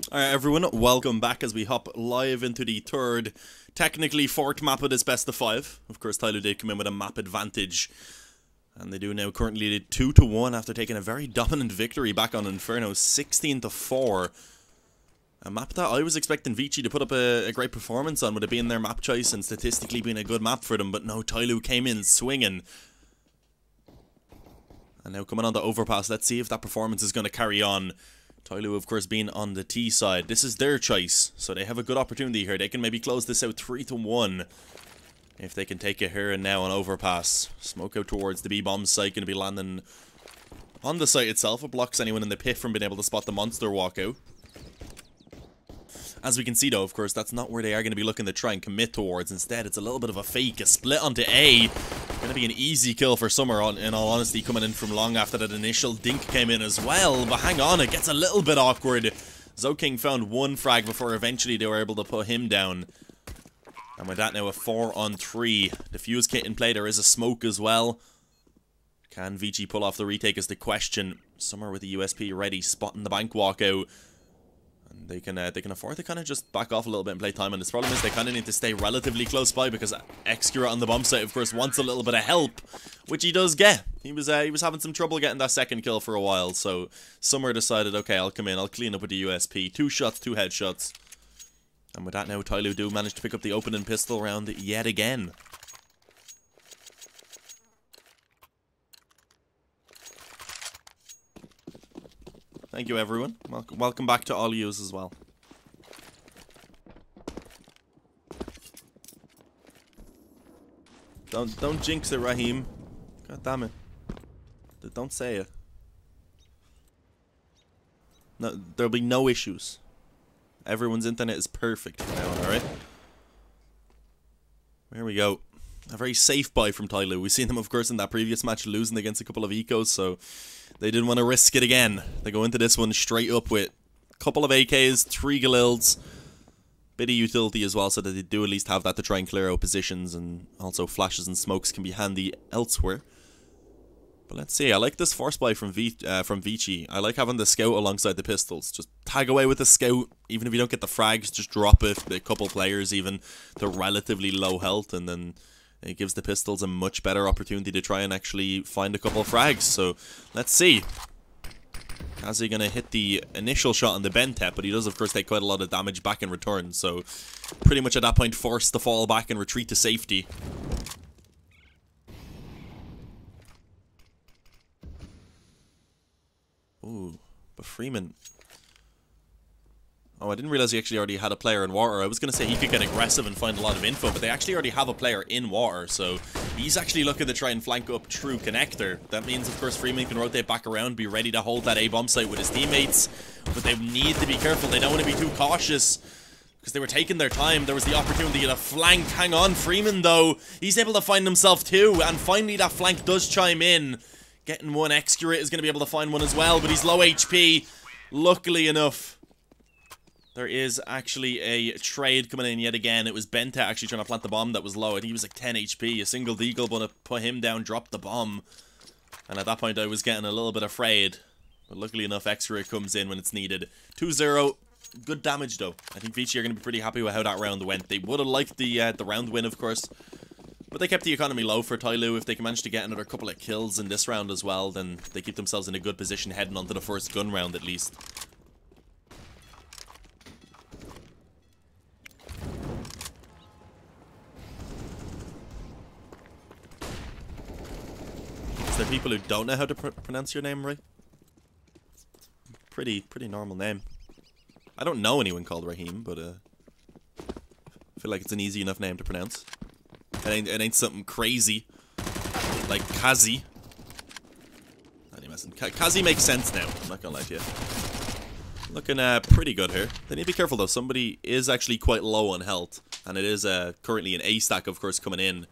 Alright everyone, welcome back as we hop live into the third, technically fourth map of this best of 5. Of course, Tyloo did come in with a map advantage. And they do now currently lead 2-1 after taking a very dominant victory back on Inferno, 16-4. A map that I was expecting ViCi to put up a great performance on, with it being their map choice and statistically being a good map for them. But no, Tyloo came in swinging. And now coming on to Overpass, let's see if that performance is going to carry on. Tyloo, of course, being on the T side. This is their choice, so they have a good opportunity here. They can maybe close this out 3-1 if they can take it here and now on Overpass. Smoke out towards the B-bomb site, going to be landing on the site itself. It blocks anyone in the pit from being able to spot the monster walkout. As we can see, though, of course, that's not where they are going to be looking to try and commit towards. Instead, it's a little bit of a fake. A split onto A. Going to be an easy kill for Summer, in all honesty, coming in from long after that initial dink came in as well. But hang on, it gets a little bit awkward. Zoking found one frag before eventually they were able to put him down. And with that now, a 4-on-3. The fuse kit in play, there is a smoke as well. Can ViCi pull off the retake is the question. Summer with the USP ready, spotting the bank walkout. And they can afford to kind of just back off a little bit and play time. And the problem is they kind of need to stay relatively close by, because Excurate on the bomb site, of course, wants a little bit of help, which he does get. He was having some trouble getting that second kill for a while, so Summer decided, okay, I'll come in, I'll clean up with the USP. 2 shots, 2 headshots. And with that now, Tyloo do manage to pick up the opening pistol round yet again. Thank you, everyone. Welcome back to all yous as well. Don't jinx it, Raheem. God damn it. Don't say it. No, there'll be no issues. Everyone's internet is perfect from now on, alright? There we go. A very safe buy from Tyloo. We've seen them, of course, in that previous match losing against a couple of ecos, so they didn't want to risk it again. They go into this one straight up with a couple of AKs, 3 Galils, bit of utility as well, so that they do at least have that to try and clear out positions, and also flashes and smokes can be handy elsewhere. But let's see, I like this force buy from ViCi. I like having the scout alongside the pistols. Just tag away with the scout, even if you don't get the frags, just drop it, a couple players even, to relatively low health, and then it gives the pistols a much better opportunity to try and actually find a couple of frags. So, let's see. Kazi gonna hit the initial shot on the Bentep, but he does, of course, take quite a lot of damage back in return. So, pretty much at that point, forced to fall back and retreat to safety. Ooh, but Freeman... Oh, I didn't realize he actually already had a player in water. I was going to say he could get aggressive and find a lot of info, but they actually already have a player in water, so he's actually looking to try and flank up through connector. That means, of course, Freeman can rotate back around, be ready to hold that A-bomb site with his teammates, but they need to be careful. They don't want to be too cautious, because they were taking their time. There was the opportunity to flank. Hang on, Freeman, though. He's able to find himself too, and finally that flank does chime in. Getting one. Excurate is going to be able to find one as well, but he's low HP. Luckily enough, there is actually a trade coming in yet again. It was Benta actually trying to plant the bomb that was low. I think he was like 10 HP. A single deagle going to put him down, drop the bomb. And at that point, I was getting a little bit afraid. But luckily enough, Excurate comes in when it's needed. 2-0. Good damage, though. I think ViCi are going to be pretty happy with how that round went. They would have liked the round win, of course. But they kept the economy low for Tyloo. If they can manage to get another couple of kills in this round as well, then they keep themselves in a good position heading onto the first gun round at least. There are people who don't know how to pronounce your name right. Pretty normal name. I don't know anyone called Raheem, but I feel like it's an easy enough name to pronounce. It ain't something crazy like Kazi. Kazi makes sense now. I'm not gonna lie to you. Looking pretty good here. They need to be careful though. Somebody is actually quite low on health, and it is currently an A stack, of course, coming in.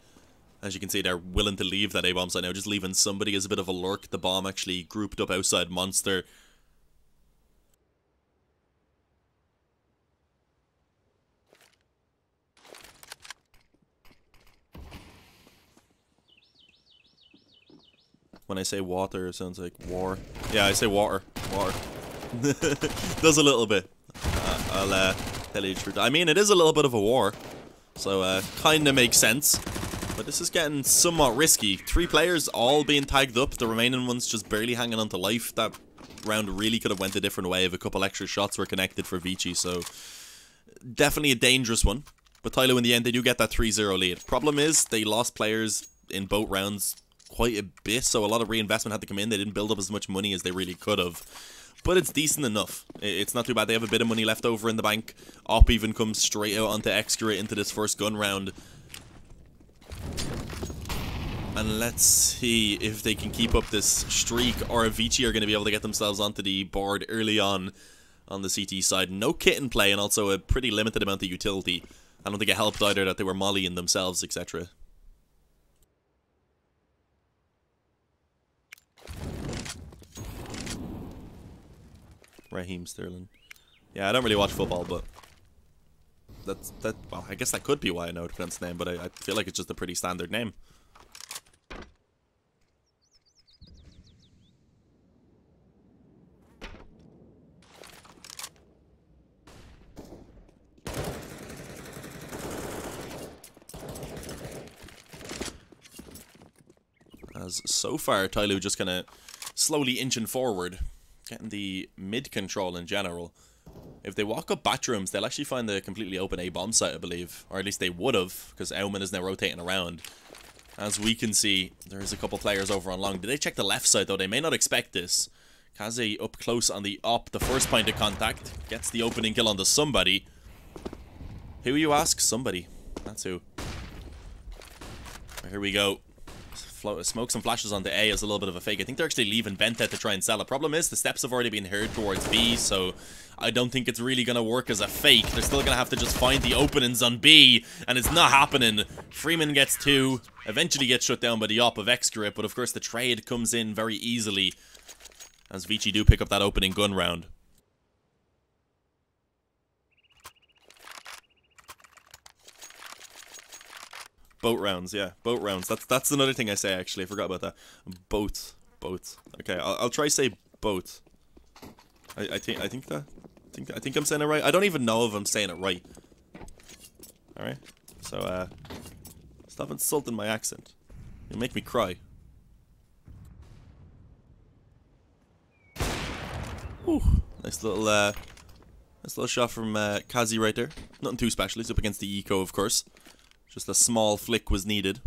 As you can see, they're willing to leave that A-bomb site now, just leaving somebody as a bit of a lurk. The bomb actually grouped up outside Monster. When I say water, it sounds like war. Yeah, I say water. Water. Does a little bit. I'll tell you the truth. I mean, it is a little bit of a war, so kind of makes sense. But this is getting somewhat risky. 3 players all being tagged up, the remaining ones just barely hanging on to life. That round really could have went a different way if a couple extra shots were connected for ViCi, so definitely a dangerous one. But Tyloo, in the end, they do get that 3-0 lead. Problem is, they lost players in both rounds quite a bit, so a lot of reinvestment had to come in. They didn't build up as much money as they really could have. But it's decent enough. It's not too bad. They have a bit of money left over in the bank. Op even comes straight out onto Extra into this first gun round. And let's see if they can keep up this streak, or if ViCi are going to be able to get themselves onto the board early on the CT side. No kit in play, and also a pretty limited amount of utility. I don't think it helped either that they were mollying themselves, etc. Raheem Sterling. Yeah, I don't really watch football, but well, I guess that could be why I know to pronounce the name, but I feel like it's just a pretty standard name. As so far, Tyloo just kind of slowly inching forward, getting the mid control in general. If they walk up bathrooms, they'll actually find the completely open A-bomb site, I believe. Or at least they would have, because Auman is now rotating around. As we can see, there's a couple players over on long. Did they check the left side, though? They may not expect this. Kaze up close on the op, the first point of contact. Gets the opening kill onto somebody. Who, you ask? Somebody. That's who. Here we go. Smoke some flashes onto A as a little bit of a fake. I think they're actually leaving Bentet to try and sell it. Problem is, the steps have already been heard towards B, so I don't think it's really going to work as a fake. They're still going to have to just find the openings on B, and it's not happening. Freeman gets 2, eventually gets shut down by the op of X-Grip, but of course the trade comes in very easily as ViCi do pick up that opening gun round. Boat rounds, yeah, boat rounds. That's another thing I say, actually. I forgot about that. Boat. Okay, I'll try say boat. I think I'm saying it right. I don't even know if I'm saying it right. All right. So stop insulting my accent. You make me cry. Whew. Nice little shot from Kazi right there. Nothing too special. He's up against the eco, of course. Just a small flick was needed.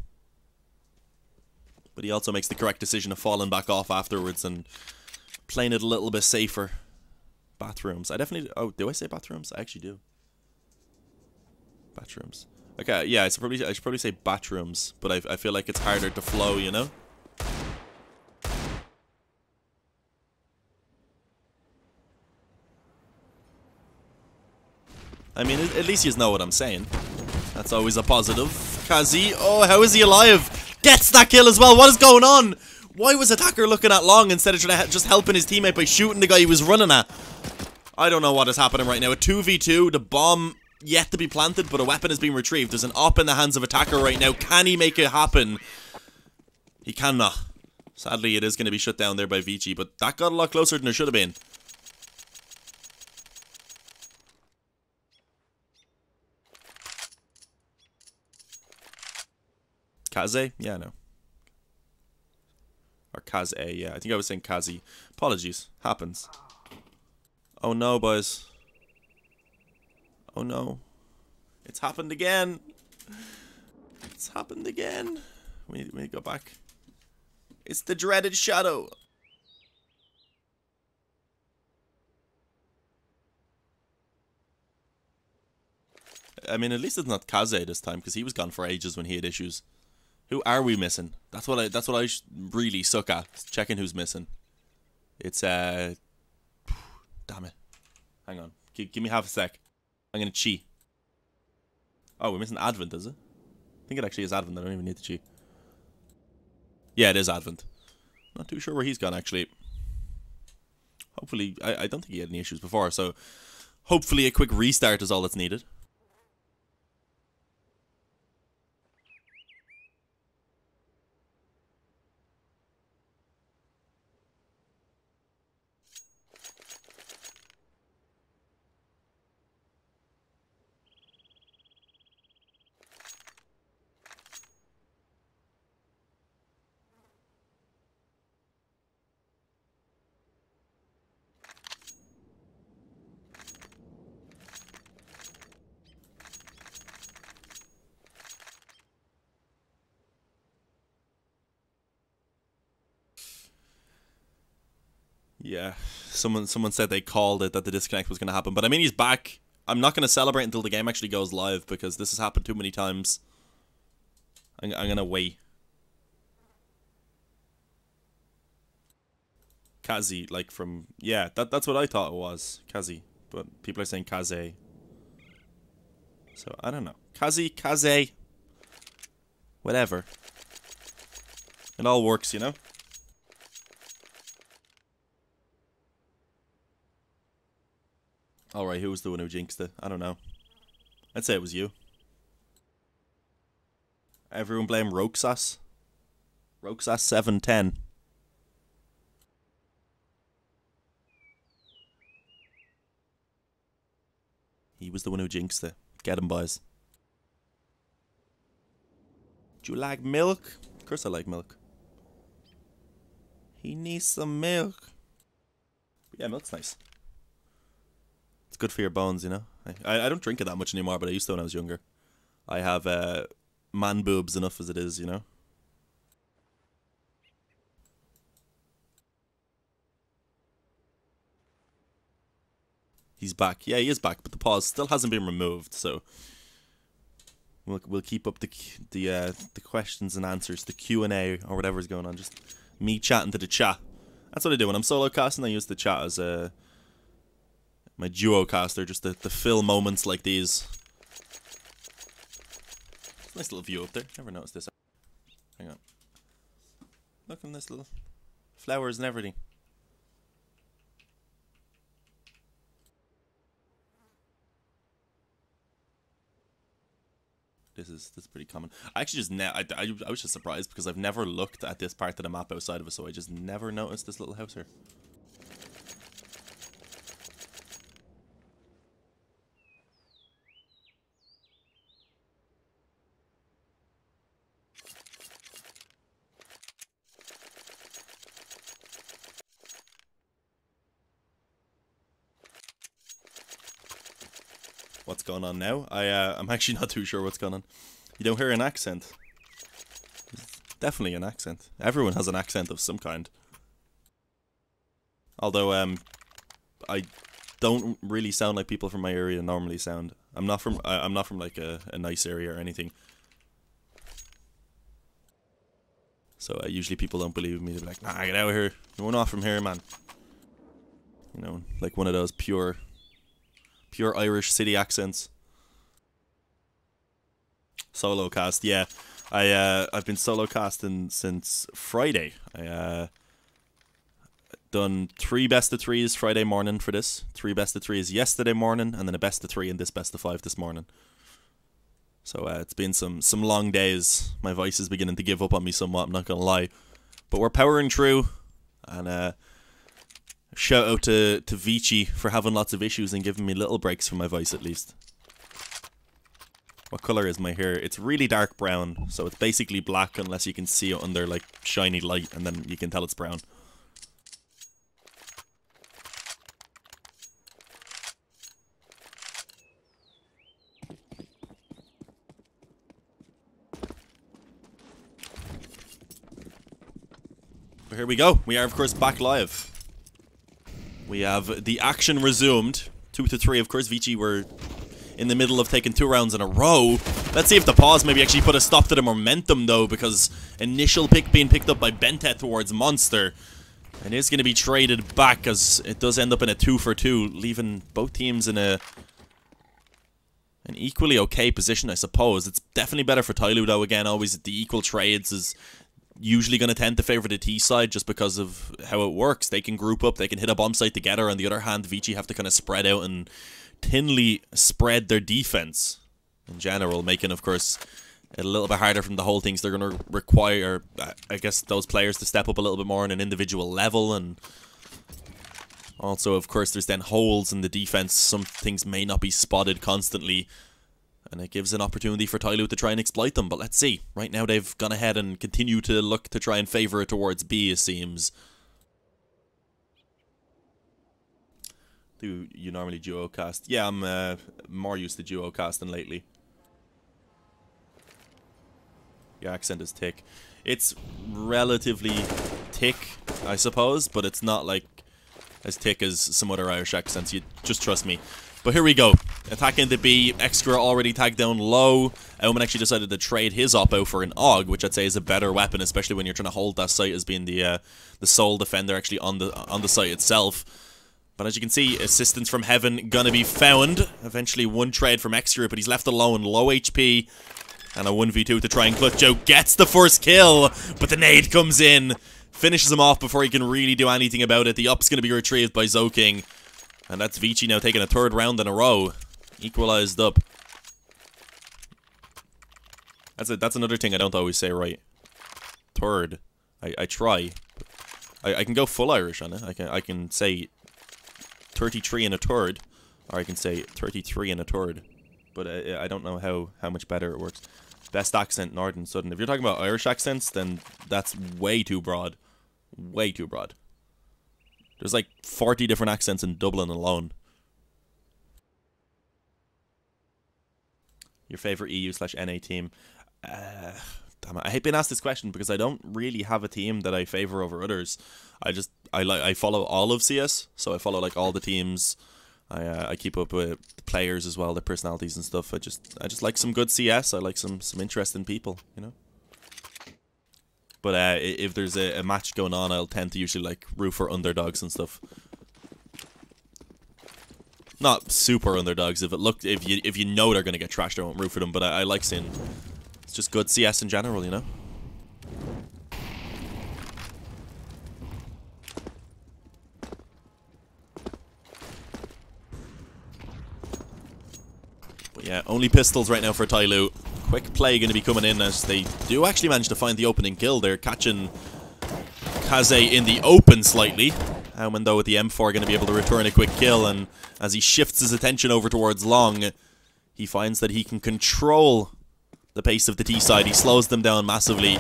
But he also makes the correct decision of falling back off afterwards and playing it a little bit safer. Bathrooms. I definitely... Oh, do I say bathrooms? I actually do. Bathrooms. Okay, yeah, I should probably say bathrooms, but I feel like it's harder to flow, you know? I mean, at least you know what I'm saying. That's always a positive. Kazi, oh, how is he alive? Gets that kill as well. What is going on? Why was Attacker looking at long instead of trying to just helping his teammate by shooting the guy he was running at? I don't know what is happening right now. A 2v2, the bomb yet to be planted, but a weapon is being retrieved. There's an op in the hands of Attacker right now. Can he make it happen? He cannot. Sadly, it is going to be shut down there by ViCi, but that got a lot closer than it should have been. Kaze? Yeah, no. Or Kaze, yeah. I think I was saying Kazi. Apologies. Happens. Oh no, boys. Oh no. It's happened again. It's happened again. We need to go back. It's the dreaded shadow. I mean, at least it's not Kaze this time, because he was gone for ages when he had issues. Who are we missing? That's what I really suck at. Checking who's missing. It's damn it. Hang on. Give me half a sec. I'm gonna cheat. Oh, we're missing Advent, is it? I think it actually is Advent. I don't even need to cheat. Yeah, it is Advent. Not too sure where he's gone, actually. Hopefully, I don't think he had any issues before, so hopefully a quick restart is all that's needed. Yeah, someone said they called it, that the disconnect was going to happen. But I mean, he's back. I'm not going to celebrate until the game actually goes live because this has happened too many times. I'm going to wait. Kazi, like from... Yeah, that's what I thought it was. Kazi. But people are saying Kaze. So, I don't know. Kazi, Kaze. Whatever. It all works, you know? Alright, who was the one who jinxed it? I don't know. I'd say it was you. Everyone blame Roxas. Roxas 710. He was the one who jinxed it. Get him, boys. Do you like milk? Of course I like milk. He needs some milk. But yeah, milk's nice. It's good for your bones, you know. I don't drink it that much anymore, but I used to when I was younger. I have man boobs enough as it is, you know. He's back. Yeah, he is back, but the pause still hasn't been removed, so we'll keep up the questions and answers, the Q&A or whatever's going on. Just me chatting to the chat. That's what I do when I'm solo casting. I use the chat as my duo caster, just to fill moments like these. Nice little view up there. Never noticed this. Hang on. Look at this little flowers and everything. This is pretty common. I actually just I was just surprised because I've never looked at this part of the map outside of it, so I just never noticed this little house here. What's going on now? I'm actually not too sure what's going on. You don't hear an accent. It's definitely an accent. Everyone has an accent of some kind. Although I don't really sound like people from my area normally sound. I'm not from like a nice area or anything. So usually people don't believe me. They're like, nah, get out of here. You're not from here, man. You know, like one of those pure Irish city accents. Solo cast, yeah. I've been solo casting since Friday. I done 3 best of 3s Friday morning for this, 3 best of 3s yesterday morning, and then a best of 3 in this best of 5 this morning. So it's been some long days. My voice is beginning to give up on me somewhat, I'm not gonna lie. But we're powering through, and shout out to ViCi for having lots of issues and giving me little breaks for my voice at least. What colour is my hair? It's really dark brown, so it's basically black unless you can see it under like shiny light, and then you can tell it's brown. But here we go. We are of course back live. We have the action resumed. 2 to 3, of course. ViCi were in the middle of taking 2 rounds in a row. Let's see if the pause maybe actually put a stop to the momentum, though, because initial pick being picked up by Bentet towards Monster. And it's going to be traded back, as it does end up in a 2 for 2, leaving both teams in an equally okay position, I suppose. It's definitely better for Tyloo, though. Again, always the equal trades is usually going to tend to favour the T side just because of how it works. They can group up, they can hit a bomb site together. On the other hand, ViCi have to kind of spread out and thinly spread their defense in general, making, of course, it a little bit harder from the whole things. They're going to require, I guess, those players to step up a little bit more on an individual level, and also, of course, there's then holes in the defense. Some things may not be spotted constantly, and it gives an opportunity for Tyloo to try and exploit them. But let's see. Right now, they've gone ahead and continue to look to try and favour it towards B, it seems. Do you normally duo cast? Yeah, I'm more used to duo casting lately. Your accent is thick. It's relatively thick, I suppose, but it's not like as thick as some other Irish accents. You just trust me. But here we go. Attacking the B. Extra already tagged down low. Omen actually decided to trade his oppo for an AUG, which I'd say is a better weapon, especially when you're trying to hold that site as being the sole defender actually on the site itself. But as you can see, assistance from heaven gonna be found. Eventually one trade from Extra, but he's left alone, low HP. And a 1v2 to try and clutch out. Gets the first kill, but the nade comes in. Finishes him off before he can really do anything about it. The up's gonna be retrieved by ZoKing. And that's ViCi now taking a third round in a row. Equalized up. That's another thing I don't always say right. Third. I try. I can go full Irish on it. I can say 33 and a third. Or I can say 33 and a third. But I don't know how much better it works. Best accent, Northern, Southern. If you're talking about Irish accents, then that's way too broad. Way too broad. There's like 40 different accents in Dublin alone. Your favorite EU/NA team? Damn it, I hate being asked this question because I don't really have a team that I favor over others. I follow all of CS, so I follow like all the teams. I keep up with the players as well, their personalities and stuff. I just like some good CS. I like some interesting people, you know. But if there's a match going on, I'll tend to usually like root for underdogs and stuff. Not super underdogs. If you know they're gonna get trashed, I won't root for them. But I like seeing it's just good CS in general, you know. But yeah, only pistols right now for Tyloo. Quick play going to be coming in as they do actually manage to find the opening kill. They're catching Kaze in the open slightly. Auman though with the M4 going to be able to return a quick kill, and as he shifts his attention over towards Long, he finds that he can control the pace of the T side. He slows them down massively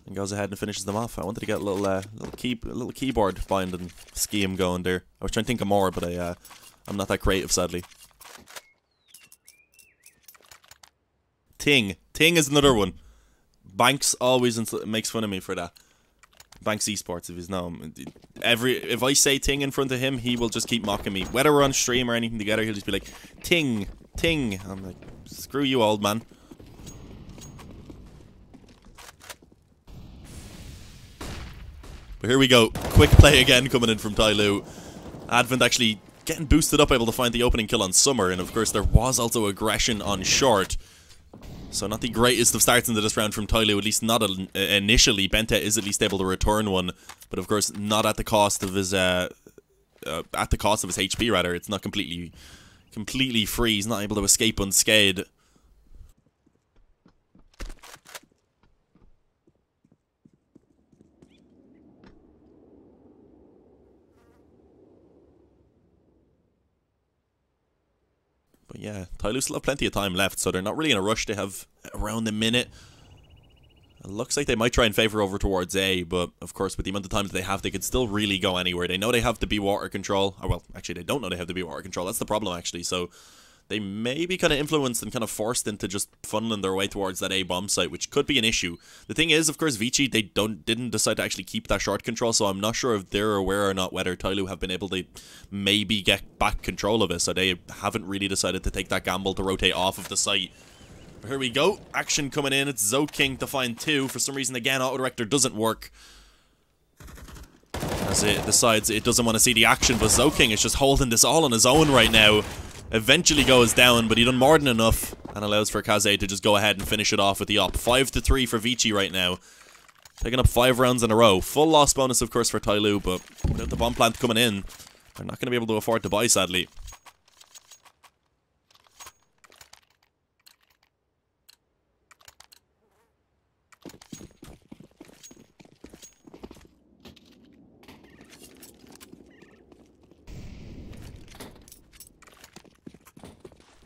and goes ahead and finishes them off. I wanted to get a little keyboard binding scheme going there. I was trying to think of more, but I'm not that creative, sadly. Ting is another one. Banks always makes fun of me for that. Banks Esports, if he's known. If I say Ting in front of him, he will just keep mocking me. Whether we're on stream or anything together, he'll just be like, Ting. I'm like, screw you, old man. But here we go. Quick play again coming in from Tyloo. Advent actually getting boosted up, able to find the opening kill on Summer, and of course there was also aggression on Short. So not the greatest of starts into this round from Tyloo, at least not initially. Benta is at least able to return one, but of course not at the cost of his HP rather. It's not completely free. He's not able to escape unscathed. But yeah, Tyloo still have plenty of time left, so they're not really in a rush. They have around a minute. It looks like they might try and favor over towards A, but of course with the amount of time that they have, they could still really go anywhere. They know they have the B water control. Or well, actually they don't know they have the B water control. That's the problem actually. So they may be kind of influenced and kind of forced into just funneling their way towards that A bomb site, which could be an issue. The thing is, of course, ViCi, they didn't decide to actually keep that short control, so I'm not sure if they're aware or not whether Tyloo have been able to maybe get back control of it, so they haven't really decided to take that gamble to rotate off of the site. But here we go. Action coming in. It's ZoKing to find two. For some reason, again, autodirector doesn't work, as it decides it doesn't want to see the action, but ZoKing is just holding this all on his own right now. Eventually goes down, but he done more than enough and allows for Kaze to just go ahead and finish it off with the op. 5-3 for ViCi right now. Picking up 5 rounds in a row. Full loss bonus, of course, for Tyloo, but without the bomb plant coming in, they're not going to be able to afford to buy, sadly.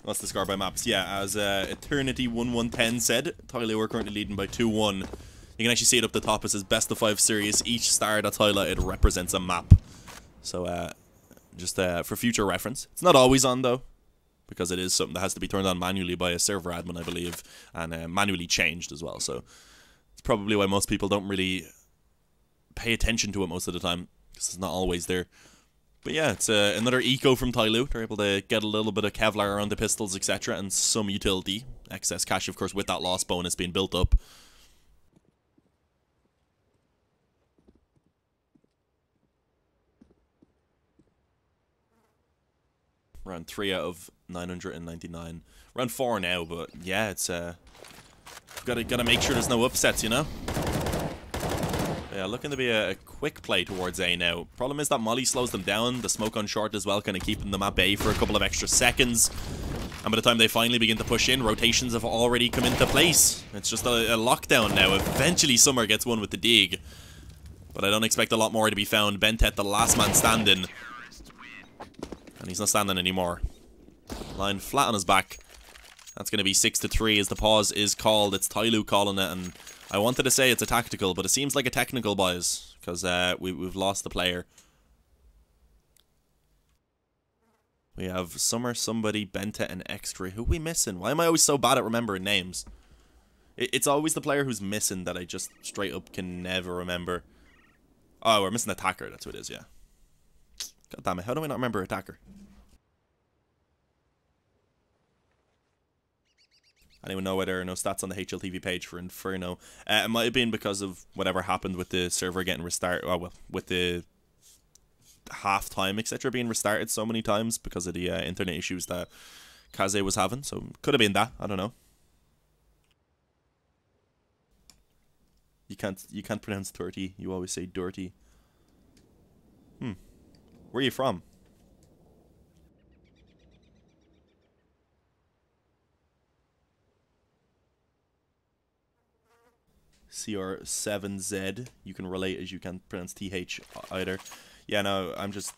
That's the score by maps. Yeah, as Eternity1110 said, Tyloo are currently leading by 2-1. You can actually see it up the top. It says best of 5 series. Each star that's highlighted represents a map. So, just for future reference. It's not always on, though, because it is something that has to be turned on manually by a server admin, I believe, and manually changed as well. So, it's probably why most people don't really pay attention to it most of the time, because it's not always there. But yeah, it's another eco from Tyloo. They're able to get a little bit of Kevlar around the pistols, etc., and some utility. Excess cash, of course, with that loss bonus being built up. Around 3 out of 999. Around 4 now, but yeah, it's gotta make sure there's no upsets, you know? Yeah, looking to be a quick play towards A now. Problem is that Molly slows them down. The smoke on short as well, kind of keeping them at bay for a couple of extra seconds. And by the time they finally begin to push in, rotations have already come into place. It's just a lockdown now. Eventually Summer gets one with the dig. But I don't expect a lot more to be found. Bentet, the last man standing. And he's not standing anymore. Lying flat on his back. That's going to be 6-3 as the pause is called. It's Tyloo calling it, and I wanted to say it's a tactical, but it seems like a technical, boys, because we've lost the player. We have Summer, somebody, Bentet, and X-Ray. Who are we missing? Why am I always so bad at remembering names? It's always the player who's missing that I just straight up can never remember. Oh, we're missing attacker. That's what it is, yeah. God damn it, how do I not remember attacker? Anyone know why there are no stats on the HLTV page for Inferno? It might have been because of whatever happened with the server getting restarted. Oh, well, with the half-time, etc. being restarted so many times because of the internet issues that Kaze was having. So, could have been that. I don't know. You can't pronounce 30. You always say dirty. Where are you from? CR7Z. You can relate as you can't pronounce TH either. Yeah, no, I'm just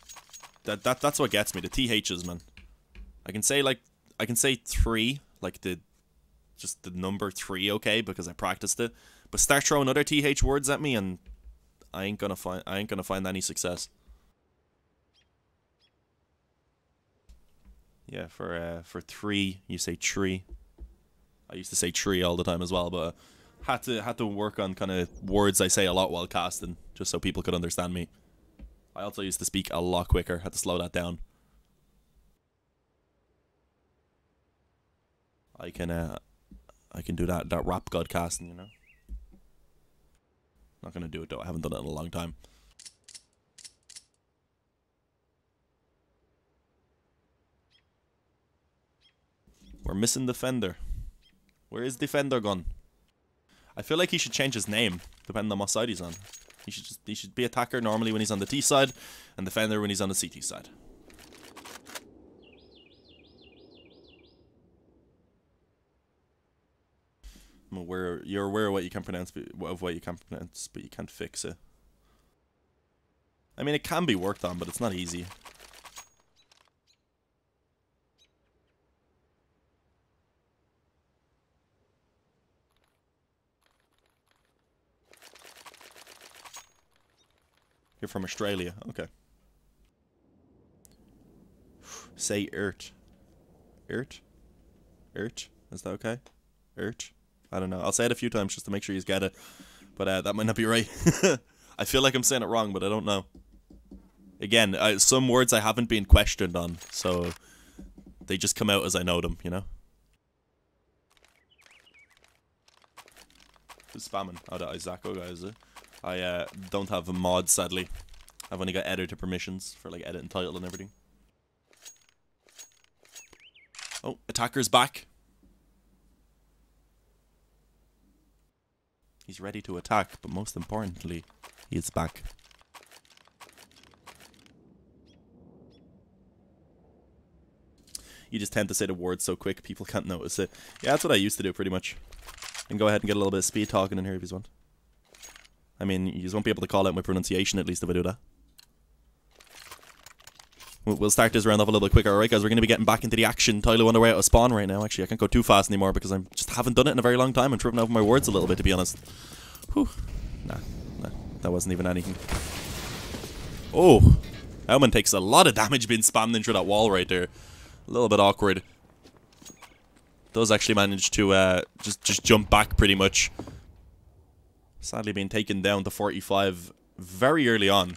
that's what gets me. The THs, man. I can say 3, like just the number 3, okay, because I practiced it. But start throwing other TH words at me, and I ain't gonna find any success. Yeah, for 3, you say tree. I used to say tree all the time as well, but had to work on kind of words I say a lot while casting, just so people could understand me. I also used to speak a lot quicker. Had to slow that down. I can do that rap god casting, you know. Not gonna do it though. I haven't done it in a long time. We're missing Defender. Where is Defender gone? I feel like he should change his name, depending on what side he's on. He should be attacker normally when he's on the T side, and Defender when he's on the CT side. You're aware of what you can pronounce, but you can't fix it. I mean, it can be worked on, but it's not easy. You're from Australia, okay. Say Ert. Ert? Ert? Is that okay? Ert? I don't know. I'll say it a few times just to make sure you get it. But that might not be right. I feel like I'm saying it wrong, but I don't know. Again, some words I haven't been questioned on, so they just come out as I know them, you know? Who's spamming? Oh, that is Zacko guy, is it? I don't have a mod, sadly. I've only got editor permissions for like edit and title and everything. Oh, attacker's back. He's ready to attack, but most importantly, he is back. You just tend to say the word so quick, people can't notice it. Yeah, that's what I used to do, pretty much. And go ahead and get a little bit of speed talking in here if you want. I mean, you just won't be able to call out my pronunciation, at least, if I do that. We'll start this round off a little bit quicker, alright, guys? We're going to be getting back into the action. Tyloo on the way out of spawn right now. Actually, I can't go too fast anymore because I just haven't done it in a very long time. I'm tripping over my words a little bit, to be honest. Whew. Nah, that wasn't even anything. Oh, Elman takes a lot of damage being spammed into that wall right there. A little bit awkward. Does actually manage to just jump back pretty much. Sadly being taken down to 45 very early on.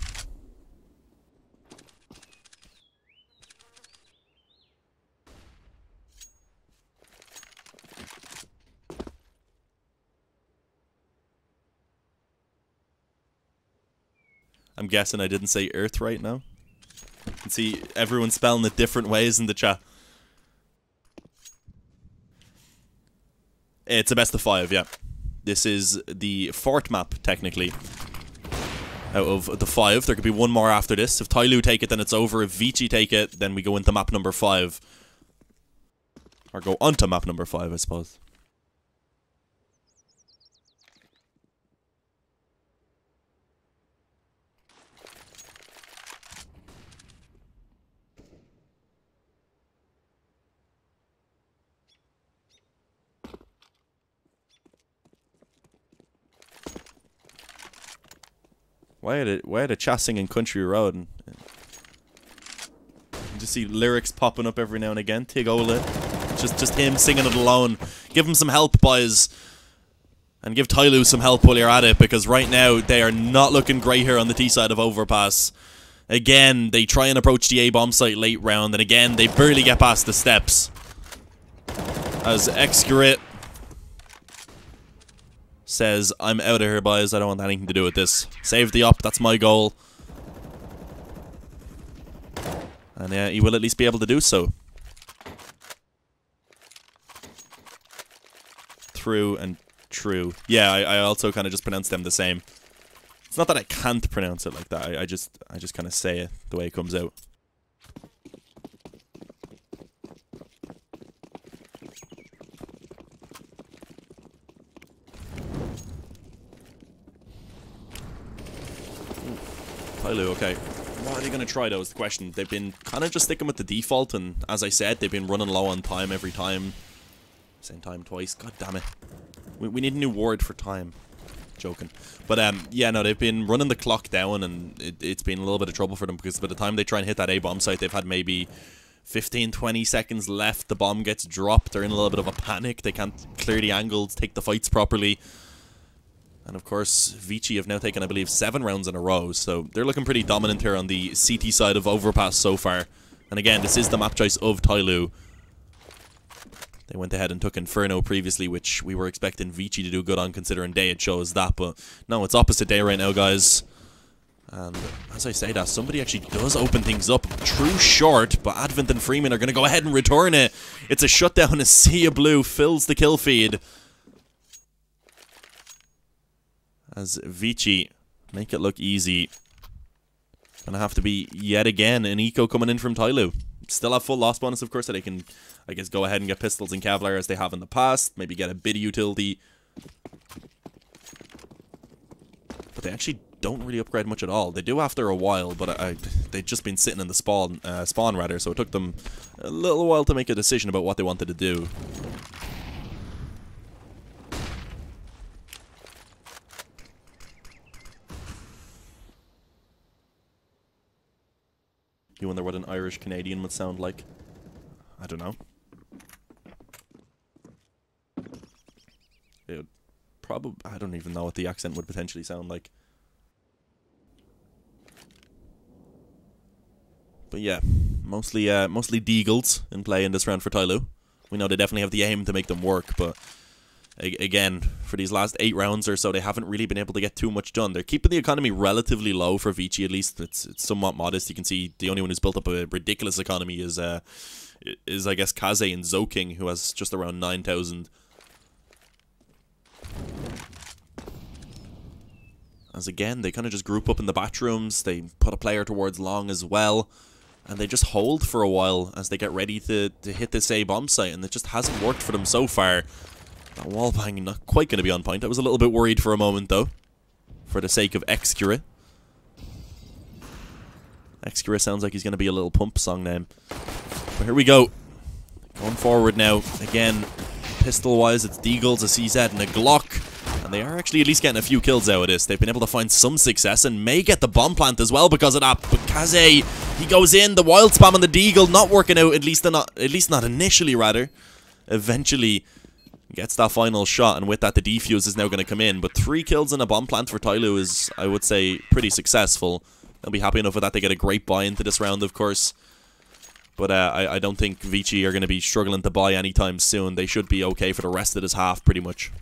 I'm guessing I didn't say Earth right now. You can see everyone spelling it different ways in the chat. It's a best of 5, yeah. This is the 4th map, technically. Out of the 5, there could be one more after this. If Tyloo take it, then it's over. If ViCi take it, then we go into map number 5. Or go onto map number 5, I suppose. Why are the chat singing Country Road? And you just see lyrics popping up every now and again. Tig Ola. Just him singing it alone. Give him some help, boys. And give Tyloo some help while you're at it, because right now they are not looking great here on the T side of Overpass. Again, they try and approach the A bomb site late round, and again, they barely get past the steps. As Excurate says, I'm out of here, boys. I don't want anything to do with this. Save the op, that's my goal. And yeah, he will at least be able to do so. Through and true. Yeah, I also kind of just pronounce them the same. It's not that I can't pronounce it like that. I just kind of say it the way it comes out. Tyloo, okay. What are they going to try, though, is the question. They've been kind of just sticking with the default, and as I said, they've been running low on time every time. Same time twice. God damn it. We need a new word for time. Joking. But, yeah, no, they've been running the clock down, and it's been a little bit of trouble for them, because by the time they try and hit that A bomb site, they've had maybe 15, 20 seconds left. The bomb gets dropped. They're in a little bit of a panic. They can't clear the angles, take the fights properly. And of course, ViCi have now taken, I believe, 7 rounds in a row, so they're looking pretty dominant here on the CT side of Overpass so far. And again, this is the map choice of Tyloo. They went ahead and took Inferno previously, which we were expecting ViCi to do good on, considering day it shows that, but no, it's opposite day right now, guys. And as I say that, somebody actually does open things up. True short, but Advent and Freeman are going to go ahead and return it. It's a shutdown, a sea of blue fills the kill feed. As ViCi make it look easy. Gonna have to be, yet again, an eco coming in from Tyloo. Still have full loss bonus, of course, so they can, I guess, go ahead and get pistols and Kevlar as they have in the past. Maybe get a bit of utility. But they actually don't really upgrade much at all. They do after a while, but they've just been sitting in the spawn, rather, so it took them a little while to make a decision about what they wanted to do. You wonder what an Irish Canadian would sound like? I don't know. It would probably, I don't even know what the accent would potentially sound like. But yeah, mostly Deagles in play in this round for Tyloo. We know they definitely have the aim to make them work, but again, for these last 8 rounds or so, they haven't really been able to get too much done. They're keeping the economy relatively low for ViCi, at least. It's somewhat modest. You can see the only one who's built up a ridiculous economy is I guess, Kaze and Zoking, who has just around 9,000. As again, they kind of just group up in the bathrooms. They put a player towards long as well. And they just hold for a while as they get ready to hit this A bomb site. And it just hasn't worked for them so far. That wall bang not quite going to be on point. I was a little bit worried for a moment, though. For the sake of Excura. Excura sounds like he's going to be a little pump song name. But here we go. Going forward now. Again, pistol-wise, it's Deagles, a CZ, and a Glock. And they are actually at least getting a few kills out of this. They've been able to find some success and may get the bomb plant as well because of that. But Kaze, he goes in. The wild spam on the Deagle not working out, at least not initially, rather. Eventually, Gets that final shot, and with that the defuse is now going to come in. But 3 kills in a bomb plant for Tyloo is, I would say, pretty successful. They'll be happy enough with that. They get a great buy into this round, of course. But I don't think ViCi are going to be struggling to buy anytime soon. They should be okay for the rest of this half, pretty much.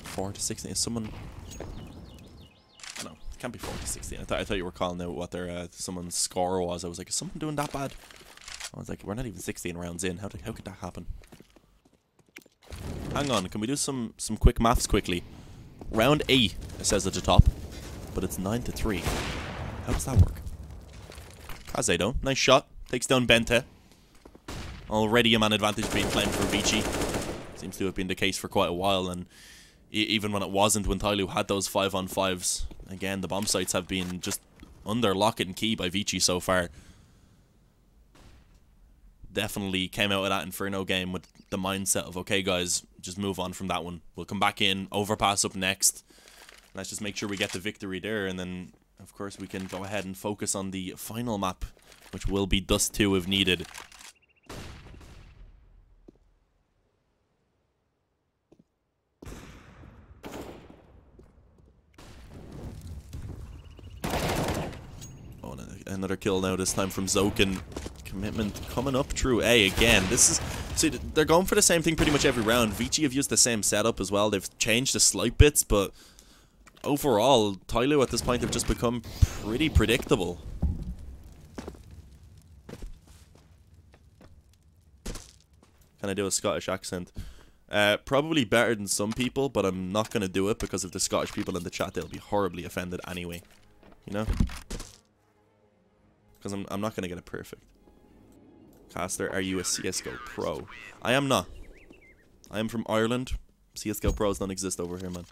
Four to 16. Is someone? No, it can't be 4 to 16. I thought you were calling out what their someone's score was. I was like, is someone doing that bad? I was like, we're not even 16 rounds in. How could that happen? Hang on, can we do some quick maths quickly? Round 8, it says at the top, but it's 9 to 3. How does that work? Kazedo, nice shot. Takes down Bente. Already a man advantage being claimed for ViCi. Seems to have been the case for quite a while, and even when it wasn't, when Tyloo had those 5-on-5s, again, the bomb sites have been just under lock and key by ViCi so far. Definitely came out of that Inferno game with the mindset of, okay guys, just move on from that one. We'll come back in, Overpass up next. Let's just make sure we get the victory there, and then, of course, we can go ahead and focus on the final map, which will be Dust 2 if needed. Another kill now, this time from Zokin. Commitment coming up through A again. This is... See, they're going for the same thing pretty much every round. ViCi have used the same setup as well. They've changed the slight bits, but overall, Tyloo at this point have just become pretty predictable. Can I do a Scottish accent? Probably better than some people, but I'm not going to do it because if the Scottish people in the chat, they'll be horribly offended anyway. You know? Because I'm not going to get it perfect. Caster, are you a CSGO pro? I am not. I am from Ireland. CSGO pros don't exist over here, man.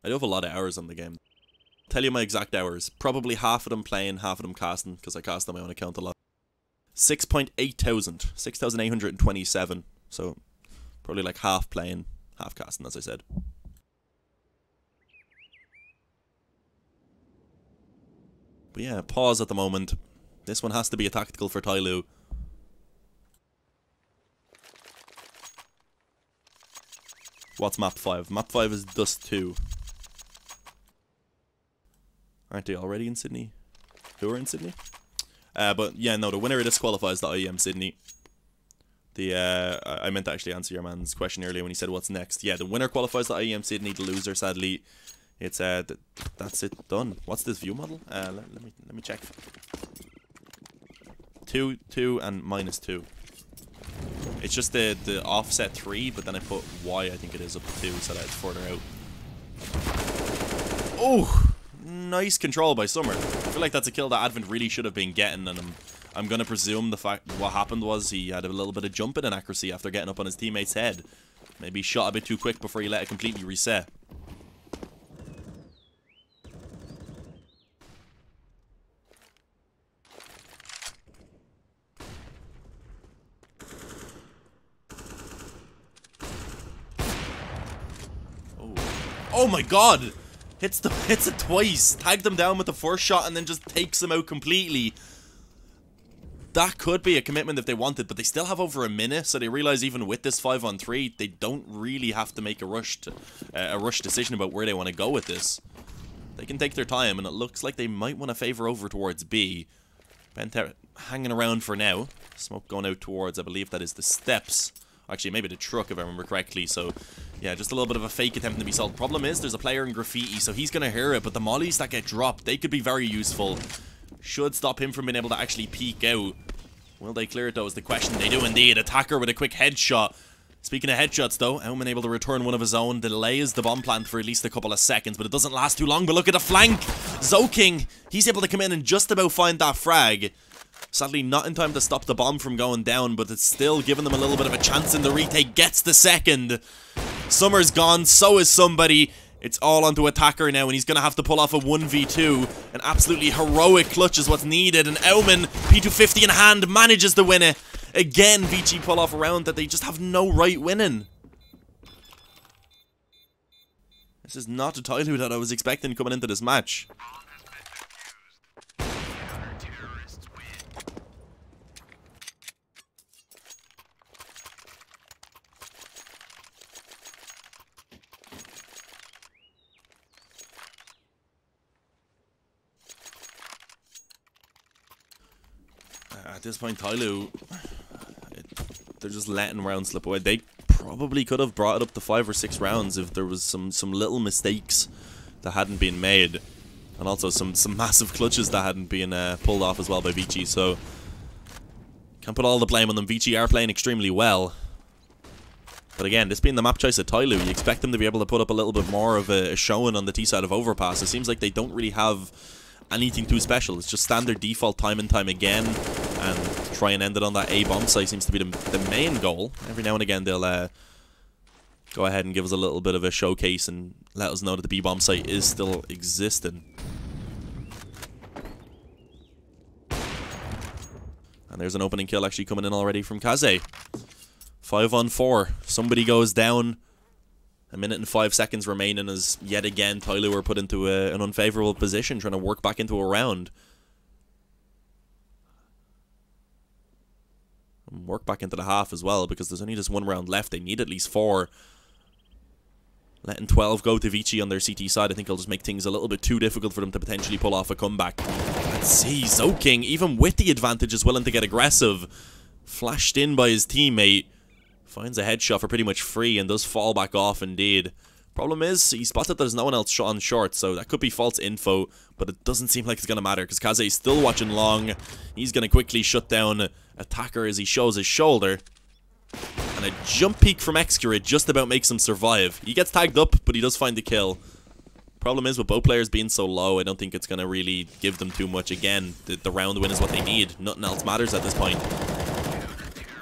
I do have a lot of hours on the game. I'll tell you my exact hours. Probably half of them playing, half of them casting, because I cast on my own account a lot. 6.8 thousand. 6,827. So, probably like half playing, half casting, as I said. But yeah, pause at the moment. This one has to be a tactical for Tyloo. What's map 5? Map 5 is Dust 2. Aren't they already in Sydney? Who are in Sydney? But yeah, no, the winner of this qualifies the IEM Sydney. I meant to actually answer your man's question earlier when he said what's next. Yeah, the winner qualifies the IEM Sydney. The loser, sadly, it's that's it, done. What's this view model? Let me check. 2, 2, and -2. It's just the offset 3, but then I put Y, I think it is, up to 2, so that it's further out. Oh, nice control by Summer. I feel like that's a kill that Advent really should have been getting, and I'm gonna presume the fact what happened was he had a little bit of jumping inaccuracy after getting up on his teammate's head. Maybe he shot a bit too quick before he let it completely reset. Oh my god! Hits it twice. Tagged them down with the first shot and then just takes them out completely. That could be a commitment if they wanted, but they still have over a minute, so they realize even with this 5-on-3, they don't really have to make a rush decision about where they want to go with this. They can take their time, and it looks like they might want to favor over towards B. Bente hanging around for now. Smoke going out towards, I believe that is the steps. Actually, maybe the truck, if I remember correctly. So, yeah, just a little bit of a fake attempt to be solved. Problem is, there's a player in graffiti, so he's going to hear it. But the mollies that get dropped, they could be very useful. Should stop him from being able to actually peek out. Will they clear it, though, is the question. They do indeed. Attacker with a quick headshot. Speaking of headshots, though, Auman able to return one of his own. Delays the bomb plant for at least a couple of seconds, but it doesn't last too long. But look at the flank. Zoking, he's able to come in and just about find that frag. Sadly, not in time to stop the bomb from going down, but it's still giving them a little bit of a chance in the retake. Gets the second. Summer's gone, so is somebody. It's all onto Attacker now, and he's going to have to pull off a 1v2. An absolutely heroic clutch is what's needed, and Elman, P250 in hand, manages to win it. Again, ViCi pull off a round that they just have no right winning. This is not the Tyloo that I was expecting coming into this match. At this point, Tyloo, they're just letting rounds slip away. They probably could have brought it up to 5 or 6 rounds if there was some little mistakes that hadn't been made, and also some massive clutches that hadn't been pulled off as well by ViCi. So can't put all the blame on them. ViCi are playing extremely well, but again, this being the map choice at Tyloo, you expect them to be able to put up a little bit more of a showing on the T side of Overpass. It seems like they don't really have anything too special. It's just standard default time and time again, and try and end it on that A bomb site seems to be the main goal. Every now and again they'll go ahead and give us a little bit of a showcase and let us know that the B bomb site is still existing. And there's an opening kill actually coming in already from Kaze. 5 on 4. Somebody goes down. 1 minute and 5 seconds remaining as yet again Tyloo are put into an unfavorable position, trying to work back into a round. And work back into the half as well, because there's only just 1 round left. They need at least 4. Letting 12 go to ViCi on their CT side, I think it'll just make things a little bit too difficult for them to potentially pull off a comeback. Let's see, Zoking, even with the advantage, is willing to get aggressive. Flashed in by his teammate. Finds a headshot for pretty much free and does fall back off indeed. Problem is, he spotted that there's no one else shot on short, so that could be false info, but it doesn't seem like it's going to matter because Kaze is still watching long. He's going to quickly shut down Attacker as he shows his shoulder. And a jump peek from Excurate just about makes him survive. He gets tagged up, but he does find the kill. Problem is, with both players being so low, I don't think it's going to really give them too much. Again, the round win is what they need. Nothing else matters at this point.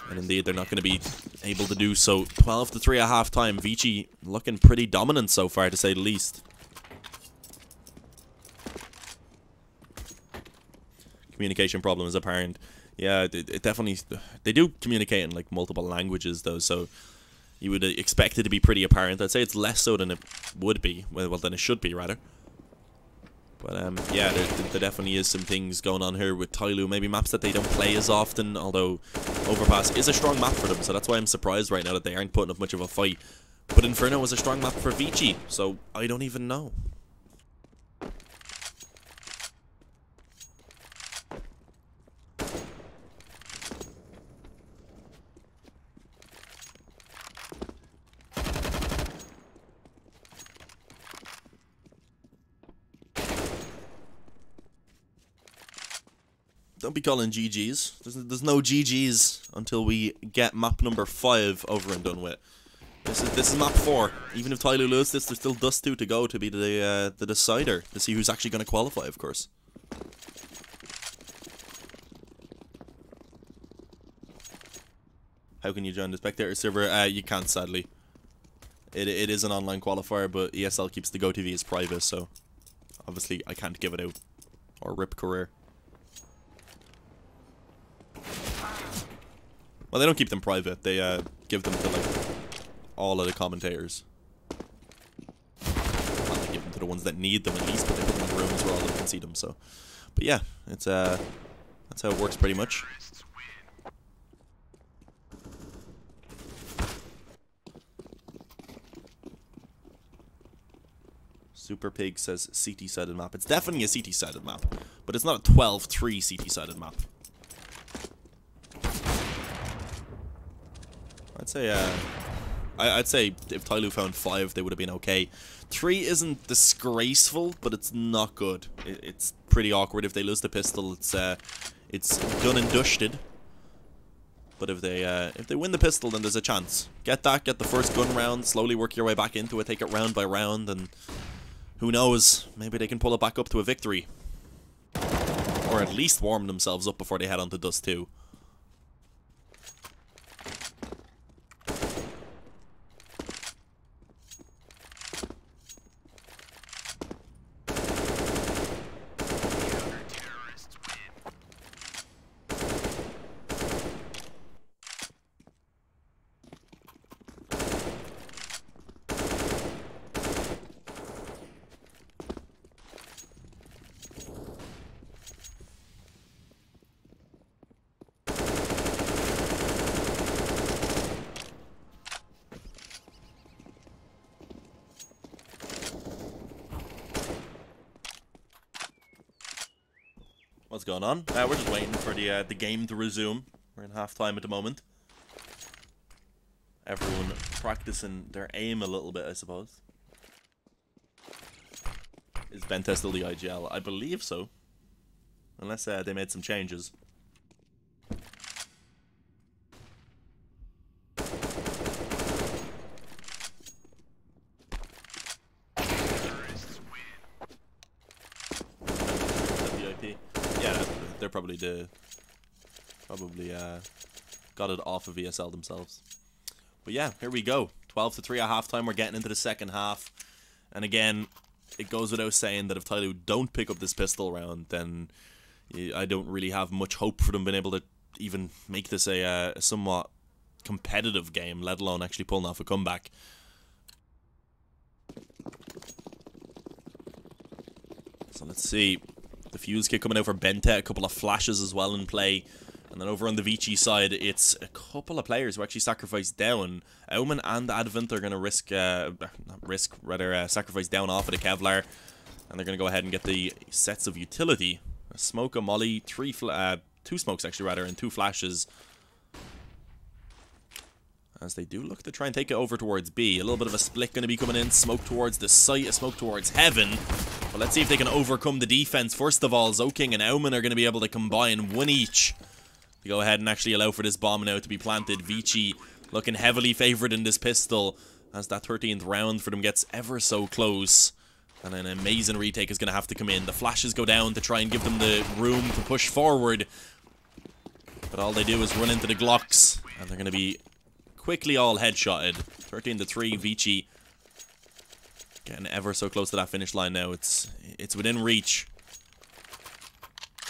And indeed, they're not going to be able to do so. 12-3 at half-time. ViCi looking pretty dominant so far, to say the least. Communication problem is apparent. Yeah, it definitely... They do communicate in, like, multiple languages, though, so you would expect it to be pretty apparent. I'd say it's less so than it would be. Well, than it should be, rather. But, yeah, there definitely is some things going on here with Tyloo. Maybe maps that they don't play as often, although Overpass is a strong map for them, so that's why I'm surprised right now that they aren't putting up much of a fight. But Inferno was a strong map for ViCi, so I don't even know. Don't be calling GG's. There's no GG's until we get map number 5 over and done with. This is map 4. Even if Tyloo loses this, there's still Dust 2 to go to be the decider, to see who's actually going to qualify, of course. How can you join the spectator server? You can't, sadly. It is an online qualifier, but ESL keeps the GoTV as private, so obviously I can't give it out. Or rip career. Well, they don't keep them private. They give them to, like, all of the commentators. Well, they give them to the ones that need them at least, but they put them in rooms where all of them can see them. So, but yeah, it's that's how it works pretty much. Super Pig says CT-sided map. It's definitely a CT-sided map, but it's not a 12-3 CT-sided map. I'd say if Tyloo found 5, they would have been okay. 3 isn't disgraceful, but it's not good. It's pretty awkward. If they lose the pistol, it's done and dusted. But if they win the pistol, then there's a chance. Get that, get the first gun round, slowly work your way back into it, take it round by round, and who knows, maybe they can pull it back up to a victory. Or at least warm themselves up before they head on to Dust 2. What's going on? We're just waiting for the game to resume. We're in halftime at the moment. Everyone practicing their aim a little bit, I suppose. Is Bente still the IGL? I believe so. Unless they made some changes. Yeah, they're probably got it off of VSL themselves. But yeah, here we go. 12-3 at halftime. We're getting into the second half. And again, it goes without saying that if Tyloo don't pick up this pistol round, then I don't really have much hope for them being able to even make this a somewhat competitive game, let alone actually pulling off a comeback. So let's see. The fuse kick coming out for Bente, a couple of flashes as well in play. And then over on the ViCi side, it's a couple of players who actually sacrifice down. Omen and Advent are going to sacrifice down off of the Kevlar. And they're going to go ahead and get the sets of utility. A smoke, a molly, two smokes actually rather, and 2 flashes. As they do look to try and take it over towards B. A little bit of a split going to be coming in. Smoke towards the site, a smoke towards heaven. But let's see if they can overcome the defense. First of all, Zoking and Omen are going to be able to combine 1 each. To go ahead and actually allow for this bomb now to be planted. ViCi looking heavily favoured in this pistol. As that 13th round for them gets ever so close. And an amazing retake is going to have to come in. The flashes go down to try and give them the room to push forward. But all they do is run into the Glocks. And they're going to be quickly all headshotted. 13-3, ViCi getting ever so close to that finish line now. It's within reach.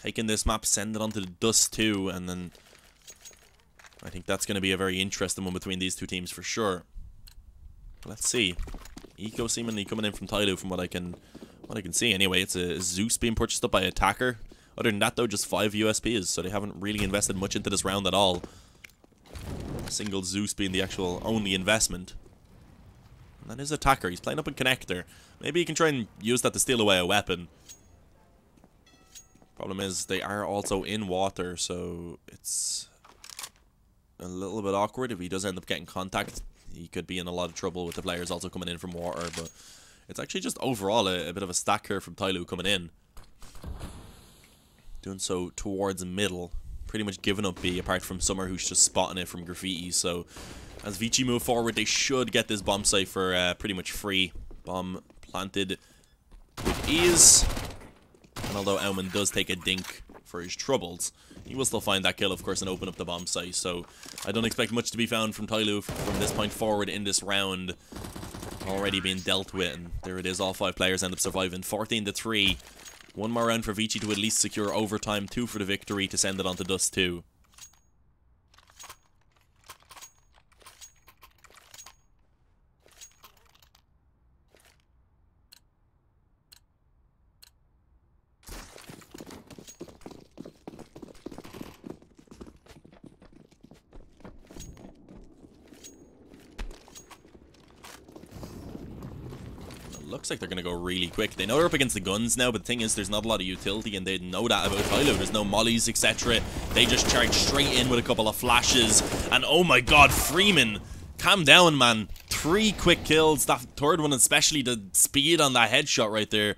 Taking this map, send it onto the Dust 2, and then I think that's going to be a very interesting one between these two teams for sure. Let's see. Eco seemingly coming in from Tyloo from what I can see. Anyway, it's a Zeus being purchased up by Attacker. Other than that though, just 5 USPs, so they haven't really invested much into this round at all. A single Zeus being the actual only investment. And that is Attacker. He's playing up in Connector. Maybe he can try and use that to steal away a weapon. Problem is, they are also in water, so it's a little bit awkward. If he does end up getting contact, he could be in a lot of trouble with the players also coming in from water. But it's actually just overall a bit of a stack here from Tyloo coming in. Doing so towards middle. Pretty much giving up B, apart from Summer, who's just spotting it from Graffiti. So as ViCi move forward, they should get this bomb site for pretty much free. Bomb planted with ease. And although Omen does take a dink for his troubles, he will still find that kill, of course, and open up the bomb site. So I don't expect much to be found from Tyloo from this point forward in this round. Already being dealt with, and there it is. All 5 players end up surviving. 14-3. 1 more round for ViCi to at least secure overtime. 2 for the victory to send it on to Dust 2. Looks like they're going to go really quick. They know they're up against the guns now, but the thing is, there's not a lot of utility, and they know that about Tyloo. There's no mollies, etc. They just charge straight in with a couple of flashes. And oh my god, Freeman, calm down, man. 3 quick kills. That 3rd one, especially the speed on that headshot right there.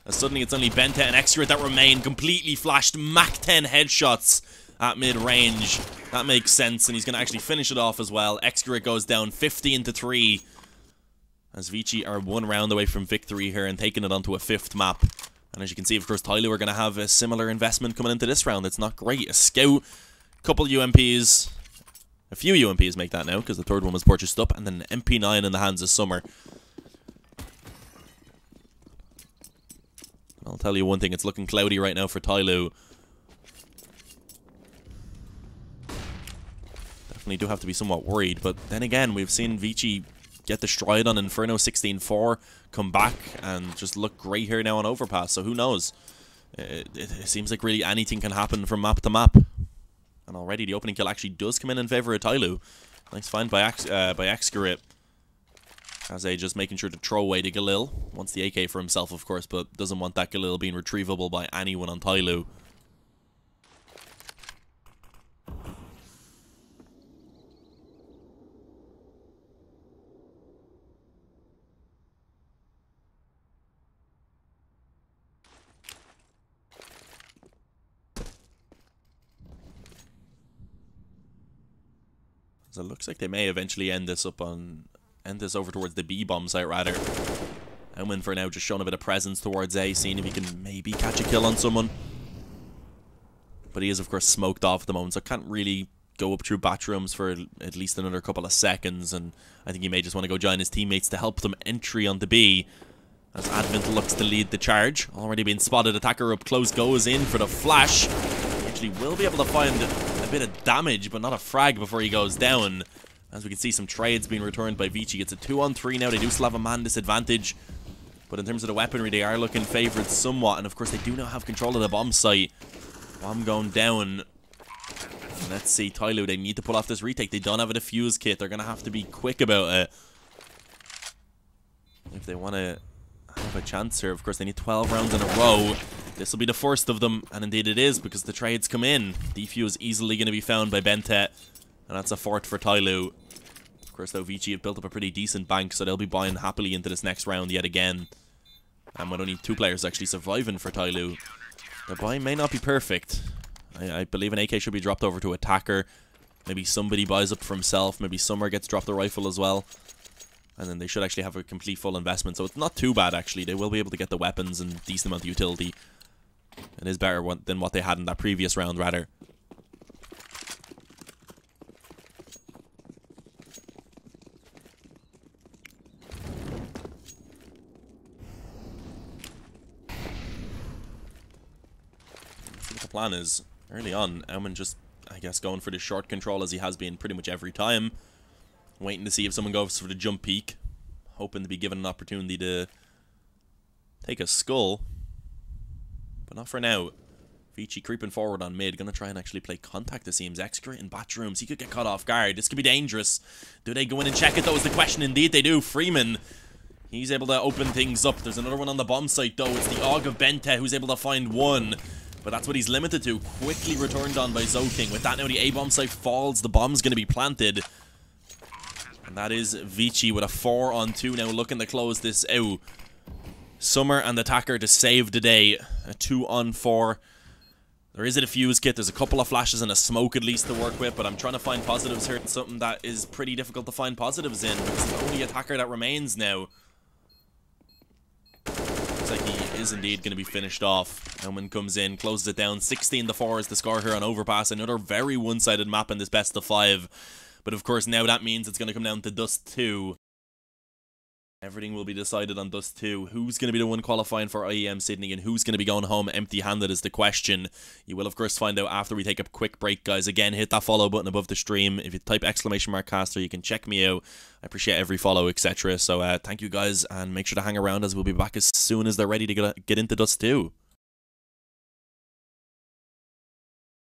And suddenly it's only Bente and Extra that remain. Completely flashed. Mach 10 headshots at mid-range. That makes sense, and he's going to actually finish it off as well. Extra goes down 15-3. As ViCi are 1 round away from victory here and taking it onto a 5th map. And as you can see, of course, Tyloo are going to have a similar investment coming into this round. It's not great. A scout, couple UMPs, a few UMPs make that now because the 3rd one was purchased up, and then an MP9 in the hands of Summer. I'll tell you one thing, it's looking cloudy right now for Tyloo. Definitely do have to be somewhat worried, but then again, we've seen ViCi get the stride on Inferno 16-4, come back, and just look great here now on Overpass, so who knows? It seems like really anything can happen from map to map. And already the opening kill actually does come in favour of Tyloo. Nice find by Excarit. Kaze just making sure to throw away the Galil. Wants the AK for himself, of course, but doesn't want that Galil being retrievable by anyone on Tyloo. So it looks like they may eventually end this over towards the B bomb site rather. Omen for now just showing a bit of presence towards A, seeing if he can maybe catch a kill on someone. But he is of course smoked off at the moment, so can't really go up through bathrooms for at least another couple of seconds, and I think he may just want to go join his teammates to help them entry onto B. As Advent looks to lead the charge. Already been spotted, attacker up close, goes in for the flash. Actually will be able to find a bit of damage, but not a frag before he goes down. As we can see, some trades being returned by ViCi. Gets a 2-on-3 now. They do still have a man disadvantage. But in terms of the weaponry, they are looking favoured somewhat. And of course, they do now have control of the bomb site. Bomb going down. Let's see, Tyloo, they need to pull off this retake. They don't have a defuse kit. They're going to have to be quick about it. If they want to have a chance here, of course, they need 12 rounds in a row. This will be the first of them, and indeed it is, because the trades come in. Defuse easily going to be found by Bentet, and that's a fort for Tyloo. Of course, though, ViCi have built up a pretty decent bank, so they'll be buying happily into this next round yet again. And with only 2 players actually surviving for Tyloo, their buy may not be perfect. I believe an AK should be dropped over to attacker. Maybe somebody buys up for himself. Maybe Summer gets dropped a rifle as well. And then they should actually have a complete full investment. So it's not too bad, actually. They will be able to get the weapons and decent amount of utility. It is better than what they had in that previous round, rather. So what the plan is, early on, Omen just, I guess, going for the short control as he has been pretty much every time. Waiting to see if someone goes for the jump peek. Hoping to be given an opportunity to take a skull. But not for now. ViCi creeping forward on mid. Gonna try and actually play contact, it seems. Excavating bathrooms. He could get caught off guard. This could be dangerous. Do they go in and check it, though, is the question. Indeed they do. Freeman, he's able to open things up. There's another one on the bomb site, though. It's the Og of Bente who's able to find one. But that's what he's limited to. Quickly returned on by Zoking. With that now, the A-bomb site falls. The bomb's going to be planted. And that is ViCi with a 4-on-2 now, looking to close this out. Summer and Attacker to save the day. A 2-on-4. There is a defuse kit. There's a couple of flashes and a smoke at least to work with. But I'm trying to find positives here. It's something that is pretty difficult to find positives in. Because it's the only Attacker that remains now. Looks like he is indeed going to be finished off. Omen comes in, closes it down. 16-4 is the score here on Overpass. Another very one-sided map in this best of 5. But of course now that means it's going to come down to Dust 2. Everything will be decided on Dust 2. Who's going to be the one qualifying for IEM Sydney and who's going to be going home empty-handed is the question. You will of course find out after we take a quick break, guys. Again, hit that follow button above the stream. If you type !caster, you can check me out. I appreciate every follow, etc. So thank you guys, and make sure to hang around as we'll be back as soon as they're ready to get into Dust 2.